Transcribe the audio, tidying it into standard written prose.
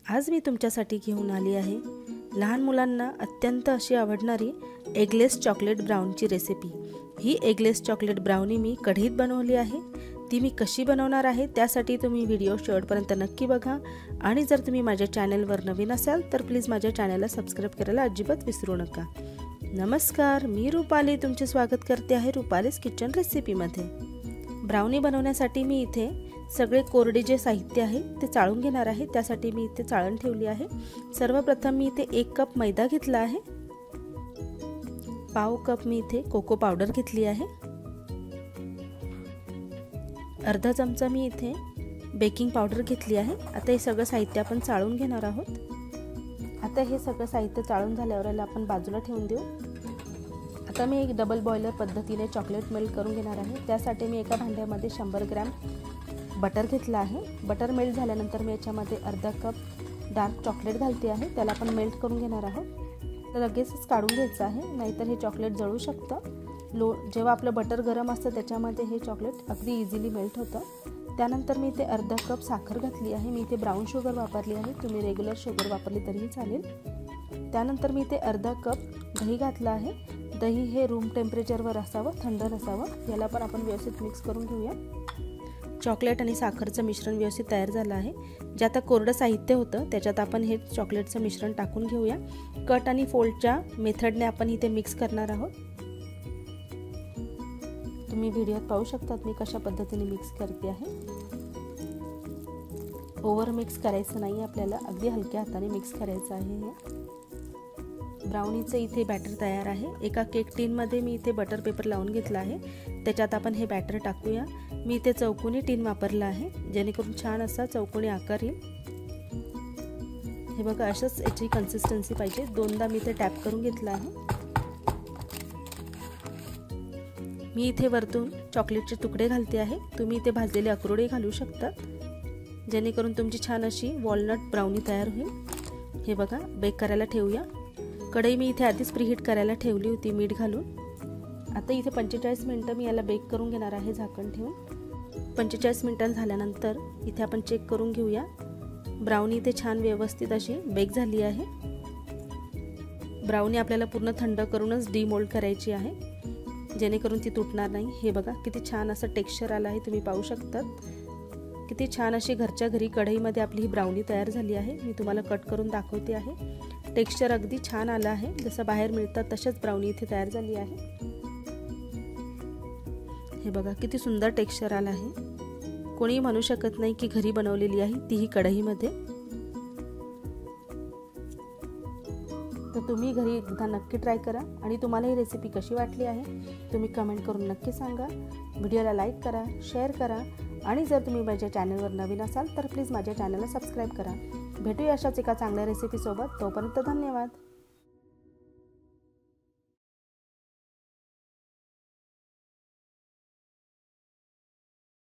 आज मी तुमच्यासाठी घेऊन आली आहे लहान मुलांना अत्यंत अशी आवडणारी एगलेस चॉकलेट ब्राउनीची रेसिपी। ही एगलेस चॉकलेट ब्राउनी मी कढईत बनवली आहे। ती मी कशी बनवणार आहे त्यासाठी तुम्ही व्हिडिओ शेवटपर्यंत नक्की बघा। आणि जर तुम्ही माझ्या चॅनलवर नवीन असाल तर प्लीज माझ्या चॅनलला सबस्क्राइब करायला अजिबात विसरू नका। नमस्कार, मी रुपाली तुमचे स्वागत करते आहे रुपालीज किचन रेसिपीमध्ये। ब्राउनी बनवण्यासाठी मी इथे सगळे कोरडे जे साहित्य आहे ते चाळून घेणार आहे। त्यासाठी मी इथे चाळण ठेवली आहे। सर्वप्रथम मी इथे 1 कप मैदा घेतला आहे। पाव कप मी इथे कोको पावडर घेतली आहे। अर्धा चमचा मी इथे बेकिंग पावडर घेतली आहे। आता हे सगळं साहित्य आपण चाळून घेणार आहोत। आता हे सगळं साहित्य चाळून झाल्यावर याला आपण बाजूला ठेवून देऊ। आता मी एक डबल बॉयलर पद्धतीने चॉकलेट मेल्ट करून घेणार आहे। त्यासाठी मी एका भांड्यामध्ये 100 ग्रॅम बटर घेतला आहे। बटर मेल्ट झाल्यानंतर मी याच्यामध्ये अर्धा कप डार्क चॉकलेट घालते आहे। त्याला आपण मेल्ट करून घेणार आहोत। तर लगेचच काढून घ्यायचं आहे, नाहीतर हे चॉकलेट जळू शकतं। जेव्हा आपलं बटर गरम असतं त्याच्यामध्ये हे चॉकलेट अगदी इझिली मेल्ट होतं। त्यानंतर मी इथे अर्धा कप साखर घातली आहे। मी इथे ब्राऊन शुगर वापरली आहे, तुम्ही रेग्युलर शुगर वापरली तरीही चालेल। त्यानंतर मी इथे अर्धा कप दही घातला आहे। दही हे रूम टेम्परेचरवर असावं, थंड नसावं। याला पण आपण व्यवस्थित मिक्स करून घेऊया। चॉकलेट आणि साखरचं मिश्रण व्यवस्थित तयार झालं आहे। जे आता कोरडं साहित्य होतं त्याच्यात आपण हे चॉकलेटचं मिश्रण टाकून घेऊया। कट आणि फोल्डच्या मेथडने आपण इथे मिक्स करणार आहोत। तुम्ही व्हिडिओत पाहू शकतात मी कशा पद्धतीने मिक्स करते आहे। ओव्हर मिक्स करायचं नाही, आपल्याला अगदी हलक्या हाताने मिक्स करायचं आहे। हे ब्राउनीचं इथे बॅटर तयार आहे। एका केक टीनमध्ये मी इथे बटर पेपर लावून घेतला आहे। त्याच्यात आपण हे बॅटर टाकूया। मी इथे चौकोनी टीन वापरला आहे, जेणेकरून छान असा चौकोनी आकार येईल। हे बघा, अशाच याची कन्सिस्टन्सी पाहिजे। दोनदा मी इथे टॅप करून घेतला आहे। मी इथे वरतून चॉकलेटचे तुकडे घालते आहे। तुम्ही इथे भाजलेले अक्रोडे घालू शकता, जेणेकरून तुमची छान अशी वॉलनट ब्राउनी तयार होईल। हे बघा, बेक करायला ठेवूया। कढई मी इथे आधीच प्रीहीट करायला ठेवली होती मीठ घालून। आता इथे 45 मिनिटं मी याला बेक करून घेणार आहे झाकण ठेवून। 45 मिनिटं झाल्यानंतर इथे आपण चेक करून घेऊया। ब्राउनी इथे छान व्यवस्थित अशी बेक झाली आहे। ब्राउनी आपल्याला पूर्ण थंड करूनच डीमोल्ड करायची आहे, जेणेकरून ती तुटणार नाही। हे बघा, किती छान असं टेक्स्चर आलं आहे, तुम्ही पाहू शकतात। किती छान अशी घरच्या घरी कढईमध्ये आपली ही ब्राउनी तयार झाली आहे। मी तुम्हाला कट करून दाखवते आहे। टेक्स्चर अगदी छान आलं आहे, जसं बाहेर मिळतात तशाच ब्राउनी इथे तयार झाली आहे। हे बघा, किती सुंदर टेक्स्चर आलं आहे। कोणी म्हणू शकत नाही की घरी बनवलेली आहे, तीही कढईमध्ये। तर तुम्ही घरी एकदा नक्की ट्राय करा। आणि तुम्हाला ही रेसिपी कशी वाटली आहे तुम्ही कमेंट करून नक्की सांगा। व्हिडिओला लाईक करा, शेअर करा। आणि जर तुम्ही माझ्या चॅनलवर नवीन असाल तर प्लीज माझ्या चॅनलला सबस्क्राईब करा। भेटूया अशाच एका चांगल्या रेसिपीसोबत। तोपर्यंत धन्यवाद।